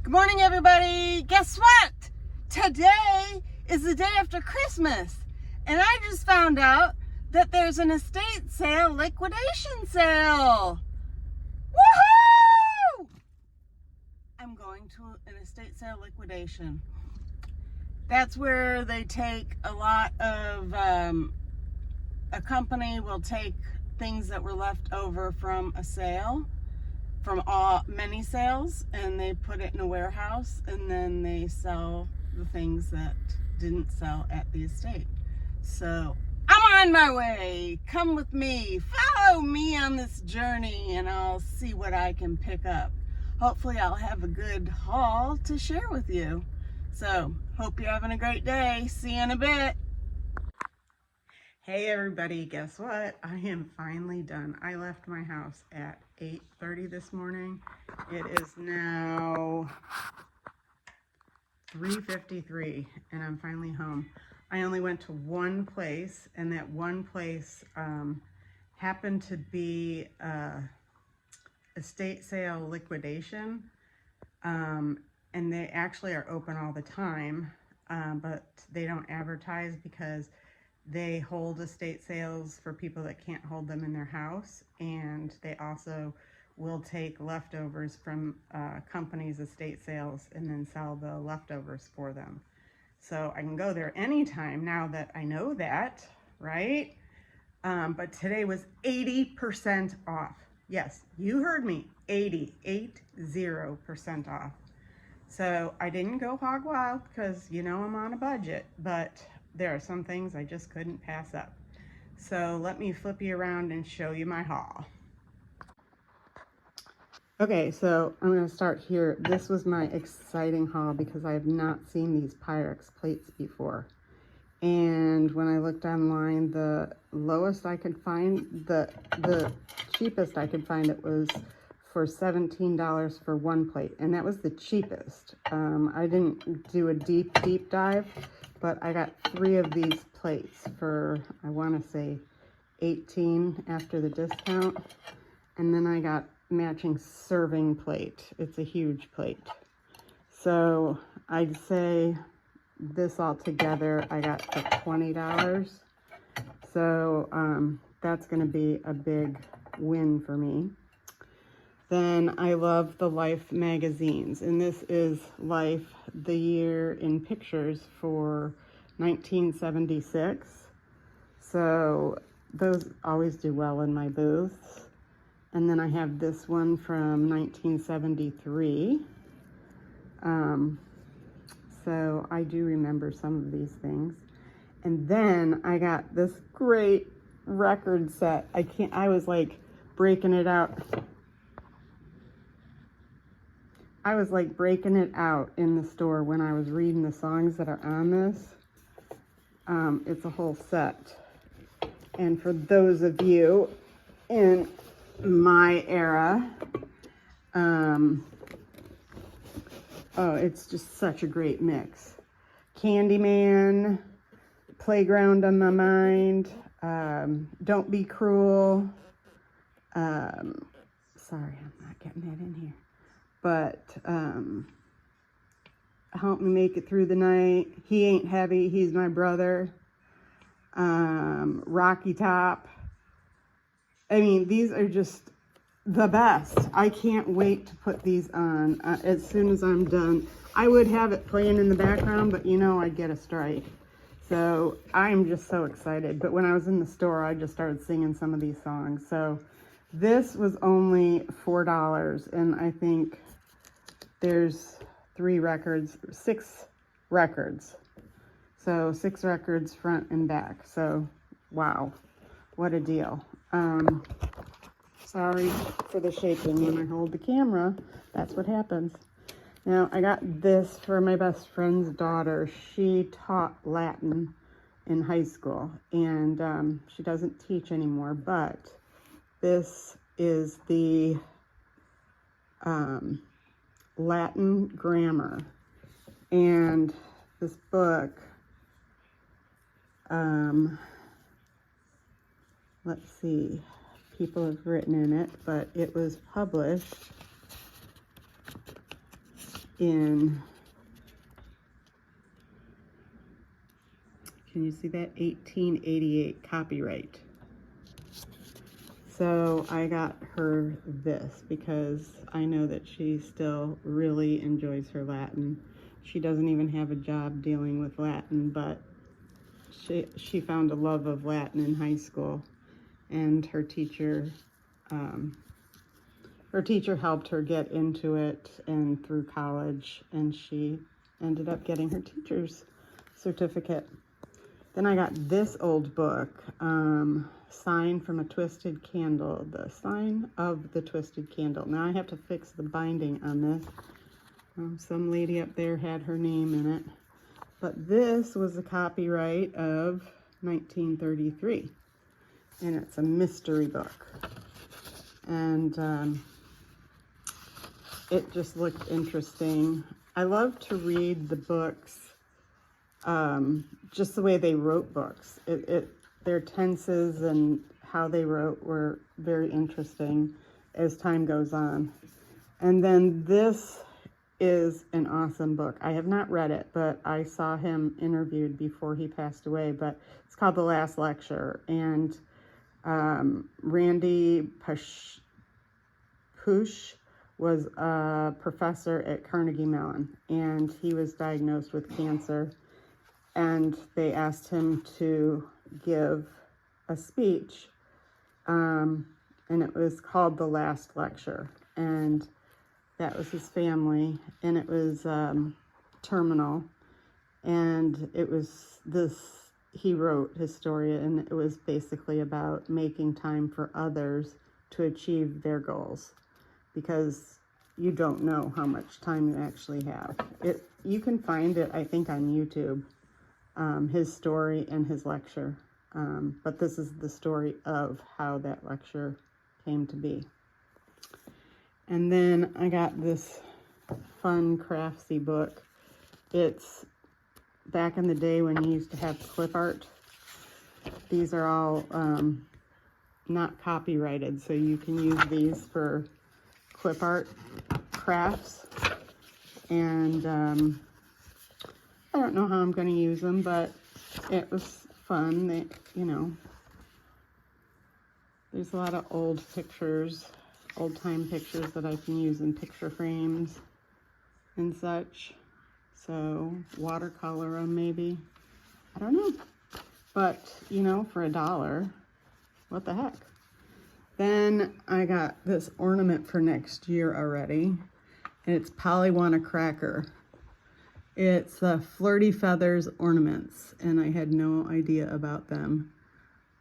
Good morning, everybody. Guess what? Today is the day after Christmas, and I just found out that there's an estate sale liquidation sale. Woohoo! I'm going to an estate sale liquidation. That's where they take a lot of, a company will take things that were left over from a sale, from many sales, and they put it in a warehouse, and then they sell the things that didn't sell at the estate. So I'm on my way. Come with me. Follow me on this journey, and I'll see what I can pick up. Hopefully I'll have a good haul to share with you. So hope you're having a great day. See you in a bit. Hey everybody, guess what? I am finally done. I left my house at 8:30 this morning. It is now 3:53 and I'm finally home. I only went to one place, and that one place happened to be estate sale liquidation, and they actually are open all the time, but they don't advertise because they hold estate sales for people that can't hold them in their house, and they also will take leftovers from companies' estate sales and then sell the leftovers for them. So I can go there anytime now that I know that, right? But today was 80% off. Yes, you heard me, 80% off. So I didn't go hog wild because, you know, I'm on a budget, but there are some things I just couldn't pass up. So let me flip you around and show you my haul. Okay, so I'm going to start here. This was my exciting haul because I have not seen these Pyrex plates before. And when I looked online, the lowest I could find, the cheapest I could find, it was for $17 for one plate, and that was the cheapest. I didn't do a deep dive, but I got 3 of these plates for, I want to say, $18 after the discount. And then I got matching serving plate. It's a huge plate. So I'd say this all together I got for $20. So that's going to be a big win for me. Then I love the Life magazines, and this is Life, the year in pictures for 1976. So those always do well in my booths. And then I have this one from 1973. So I do remember some of these things. And then I got this great record set. I was like breaking it out. I was like breaking it out in the store when I was reading the songs that are on this. It's a whole set. And for those of you in my era, oh, it's just such a great mix. Candyman, Playground on My Mind, Don't Be Cruel. Sorry, I'm not getting that in here. But Help Me Make It Through the Night, He Ain't Heavy, He's My Brother, Rocky Top. I mean, these are just the best. I can't wait to put these on as soon as I'm done. I would have it playing in the background, but you know I'd get a strike. So I'm just so excited. But when I was in the store, I just started singing some of these songs. So this was only $4, and I think there's 6 records. So 6 records front and back. So wow, what a deal. Sorry for the shaking when I hold the camera. That's what happens. Now, I got this for my best friend's daughter. She taught Latin in high school, and she doesn't teach anymore, but this is the Latin grammar. And this book, let's see, people have written in it, but it was published in, can you see that? 1888 copyright. So I got her this because I know that she still really enjoys her Latin. She doesn't even have a job dealing with Latin, but she found a love of Latin in high school, and her teacher helped her get into it and through college, and she ended up getting her teacher's certificate. Then I got this old book, Sign from a Twisted Candle, the Sign of the Twisted Candle. Now I have to fix the binding on this. Some lady up there had her name in it. But this was a copyright of 1933. And it's a mystery book. And it just looked interesting. I love to read the books just the way they wrote books. Their tenses and how they wrote were very interesting as time goes on. And then this is an awesome book. I have not read it, but I saw him interviewed before he passed away, but it's called The Last Lecture. And Randy Pausch was a professor at Carnegie Mellon, and he was diagnosed with cancer. And they asked him to give a speech, and it was called The Last Lecture. And that was his family, and it was terminal. And it was he wrote his story, and it was basically about making time for others to achieve their goals, because you don't know how much time you actually have. You can find it, I think, on YouTube. His story and his lecture. But this is the story of how that lecture came to be. And then I got this fun craftsy book. It's back in the day when you used to have clip art. These are all not copyrighted, so you can use these for clip art crafts. And I don't know how I'm going to use them, but it was fun. There's a lot of old pictures, old-time pictures that I can use in picture frames and such. So watercolor them maybe. I don't know. But, for $1, what the heck? Then I got this ornament for next year already. And it's Polywana Cracker. It's Flirty Feathers ornaments, and I had no idea about them.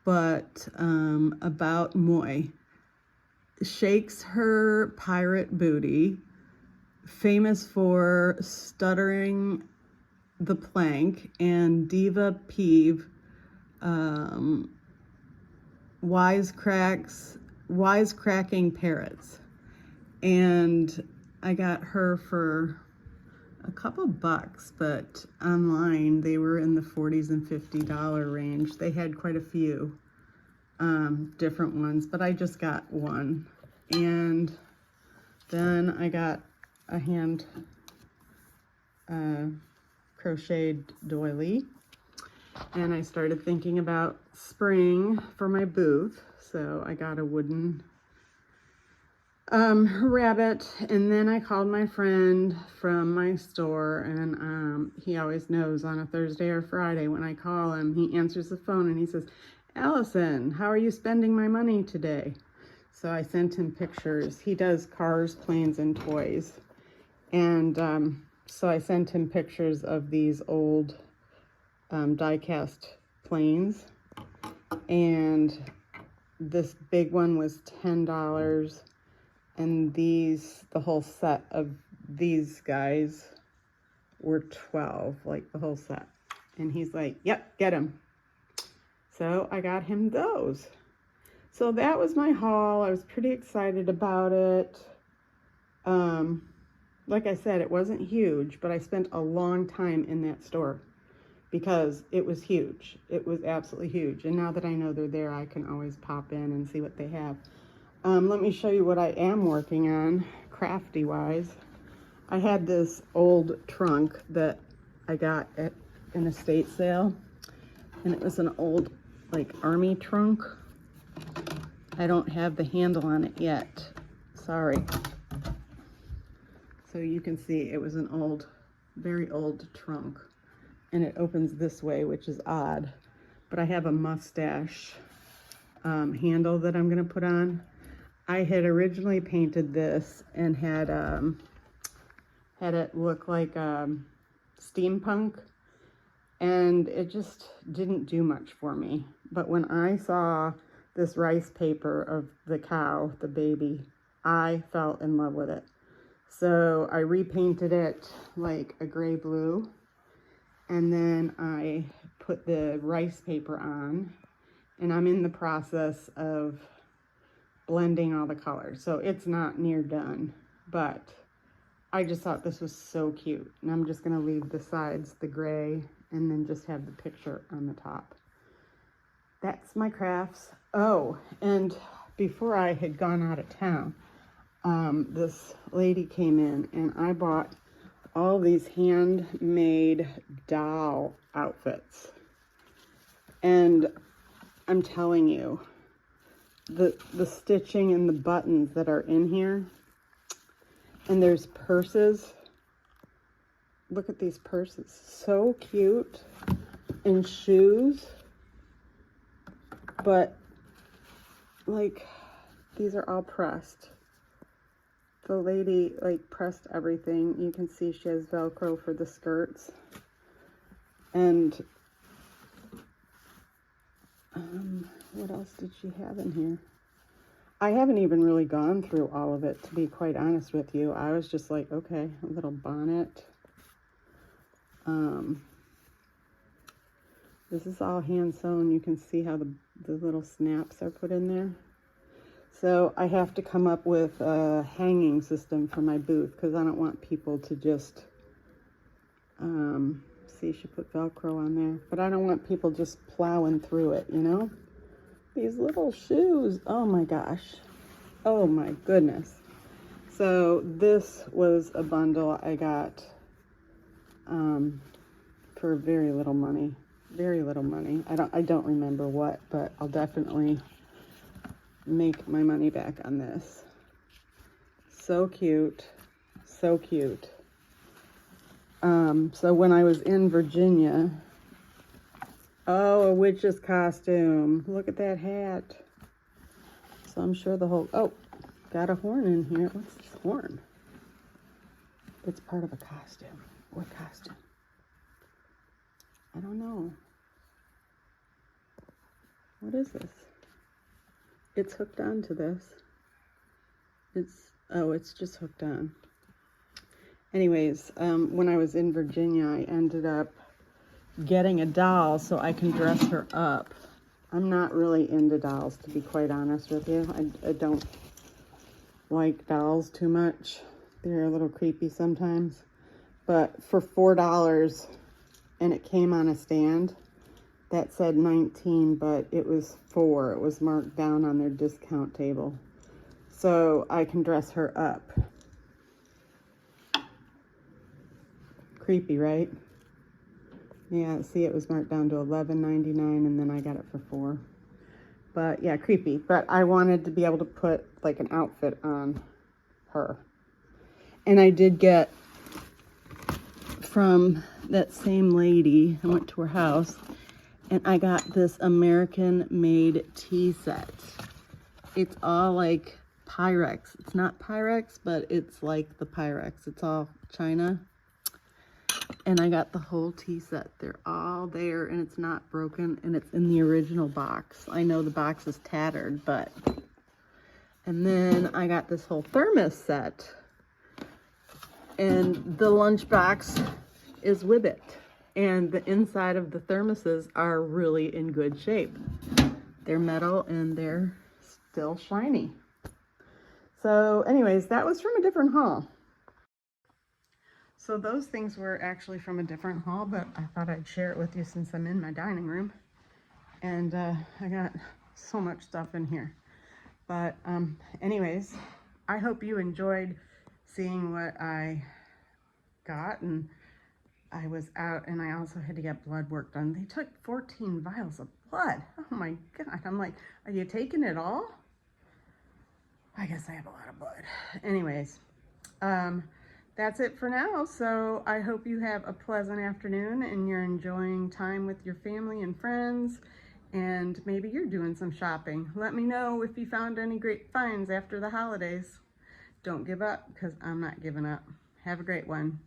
But about Moy. Shakes her pirate booty, famous for stuttering the plank, and Diva Peeve, wisecracking parrots. And I got her for a couple bucks, but online they were in the $40s and $50 range. They had quite a few different ones, but I just got one. And then I got a hand crocheted doily, and I started thinking about spring for my booth, so I got a wooden rabbit. And then I called my friend from my store, and he always knows on a Thursday or Friday when I call him, he answers the phone and he says, "Allison, how are you spending my money today?" So I sent him pictures. He does cars, planes, and toys. And so I sent him pictures of these old die-cast planes. And this big one was $10. And the whole set of these guys were $12, like the whole set. And he's like, "Yep, get them." So I got him those. So that was my haul. I was pretty excited about it. Like I said, it wasn't huge, but I spent a long time in that store because it was huge. It was absolutely huge. And now that I know they're there, I can always pop in and see what they have. Let me show you what I am working on, crafty-wise. I had this old trunk that I got at an estate sale, and it was an old like army trunk. I don't have the handle on it yet. Sorry. So you can see it was an old, very old trunk, and it opens this way, which is odd. But I have a mustache handle that I'm gonna put on. I had originally painted this and had it look like steampunk, and it just didn't do much for me. But when I saw this rice paper of the cow, the baby, I fell in love with it. So I repainted it like a gray blue, and then I put the rice paper on, and I'm in the process of blending all the colors. So it's not near done, but I just thought this was so cute. And I'm just gonna leave the sides the gray and then just have the picture on the top. That's my crafts. Oh, and before I had gone out of town, this lady came in and I bought all these handmade doll outfits. And I'm telling you, the stitching and the buttons that are in here, and there's purses. Look at these purses, so cute. And shoes, but like these are all pressed. The lady like pressed everything. You can see she has Velcro for the skirts. And what else did she have in here? I haven't even really gone through all of it, to be quite honest with you. I was just like, okay, a little bonnet. This is all hand sewn. You can see how the little snaps are put in there. So I have to come up with a hanging system for my booth, because I don't want people to just, see, she put Velcro on there, but I don't want people just plowing through it, you know? These little shoes, oh my gosh. Oh my goodness. So this was a bundle I got for very little money. Very little money. I don't remember what, but I'll definitely make my money back on this. So cute. So cute. So when I was in Virginia, oh, a witch's costume. Look at that hat. So I'm sure the whole, oh, got a horn in here. What's this horn? It's part of a costume. What costume? I don't know. What is this? It's hooked onto this. It's just hooked on. Anyways, when I was in Virginia, I ended up getting a doll so I can dress her up. I'm not really into dolls, to be quite honest with you. I don't like dolls too much. They're a little creepy sometimes. But for $4, and it came on a stand that said 19, but it was 4. It was marked down on their discount table. So I can dress her up. Creepy, right? Yeah, see, it was marked down to $11.99, and then I got it for 4. But yeah, creepy. But I wanted to be able to put like an outfit on her. And I did get from that same lady, I went to her house, and I got this American-made tea set. It's all like Pyrex. It's not Pyrex, but it's like the Pyrex. It's all China. And I got the whole tea set. They're all there, and it's not broken, and it's in the original box. I know the box is tattered, but... And then I got this whole thermos set, and the lunchbox is with it. And the inside of the thermoses are really in good shape. They're metal, and they're still shiny. So anyways, that was from a different haul. So those things were actually from a different haul, but I thought I'd share it with you since I'm in my dining room. And I got so much stuff in here. But anyways, I hope you enjoyed seeing what I got, and I was out, and I also had to get blood work done. They took 14 vials of blood. Oh my God. I'm like, are you taking it all? I guess I have a lot of blood. Anyways, that's it for now. So I hope you have a pleasant afternoon and you're enjoying time with your family and friends, and maybe you're doing some shopping. Let me know if you found any great finds after the holidays. Don't give up, because I'm not giving up. Have a great one.